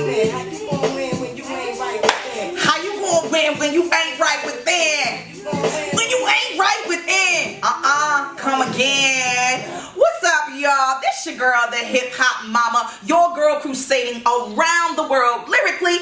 within? How you gonna win when you ain't right within? How you gonna win when you ain't right within? When you ain't right within. Come again. What's up, y'all? This your girl, the hip hop mama, your girl crusading around the world lyrically,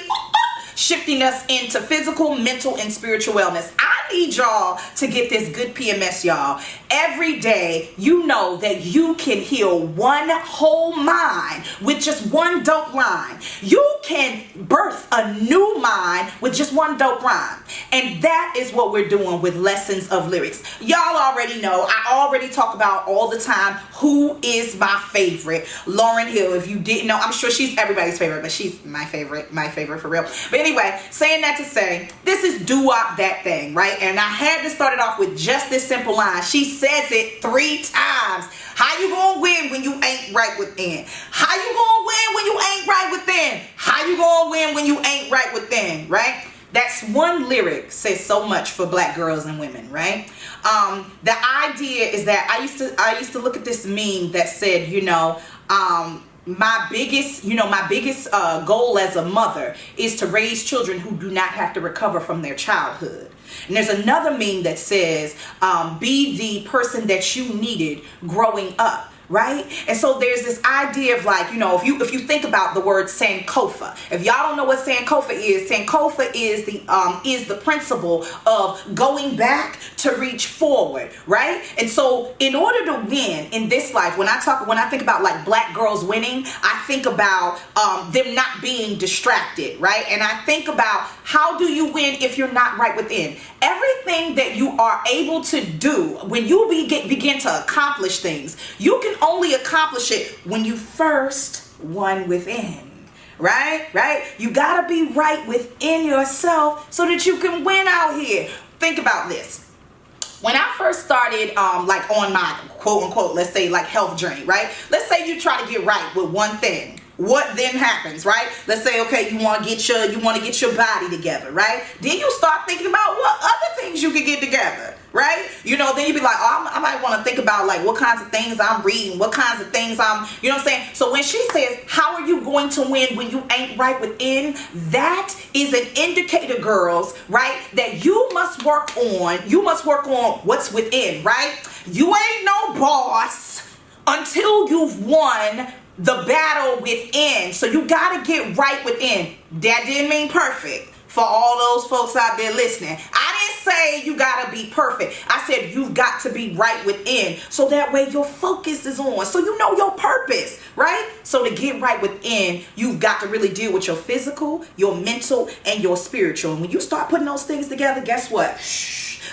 shifting us into physical, mental, and spiritual wellness. I need y'all to get this good PMS, y'all. Every day, you know that you can heal one whole mind with just one dope line. You can birth a new mind with just one dope rhyme. And that is what we're doing with Lessons of Lyrics. Y'all already know, I already talk about all the time who is my favorite. Lauryn Hill. If you didn't know, I'm sure she's everybody's favorite, but she's my favorite for real. But anyway, saying that to say, this is doo-wop that thing, right? And I had to start it off with just this simple line. She says it 3 times. How you gonna win when you ain't right within? How you gonna win when you ain't right within? How you gonna win when you ain't right within, right? That's one lyric says so much for black girls and women, right? The idea is that I used to look at this meme that said, you know, my biggest goal as a mother is to raise children who do not have to recover from their childhood. And there's another meme that says, be the person that you needed growing up. Right? And so there's this idea of, like, you know, if you think about the word Sankofa, if y'all don't know what Sankofa is the principle of going back to reach forward, right? And so in order to win in this life, when I think about like black girls winning, I think about them not being distracted, right? And I think about, how do you win if you're not right within? Everything that you are able to do when you begin to accomplish things, you can only accomplish it when you first won within, right? You gotta be right within yourself so that you can win out here. Think about this. When I first started like on my quote unquote, let's say like health journey, right? Let's say you try to get right with one thing. What then happens, right? Let's say, okay, you want to get your body together, right? Then you start thinking about what other things you could get together, right? You know, then you be like, oh, I might want to think about like what kinds of things I'm reading, what kinds of things you know what I'm saying? So when she says, how are you going to win when you ain't right within? That is an indicator, girls, right? That you must work on what's within, right? You ain't no boss until you've won the battle within. So you gotta get right within. That didn't mean perfect. For all those folks out there listening, I didn't say you gotta be perfect. I said you've got to be right within, so that way your focus is on, so you know your purpose, right? So to get right within, you've got to really deal with your physical, your mental, and your spiritual. And when you start putting those things together, guess what?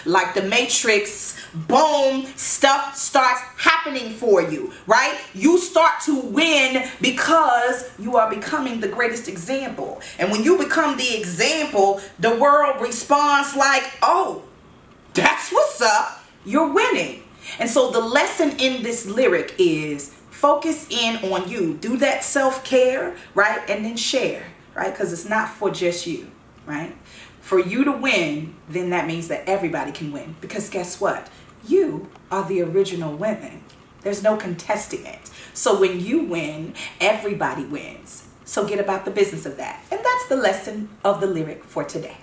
Like the Matrix, boom, stuff starts happening for you, right? You start to win because you are becoming the greatest example. And when you become the example, the world responds like, oh, that's what's up, you're winning. And so the lesson in this lyric is focus in on you. Do that self-care, right? And then share, right? Because it's not for just you, right? For you to win, then that means that everybody can win. Because guess what? You are the original women. There's no contesting it. So when you win, everybody wins. So get about the business of that. And that's the lesson of the lyric for today.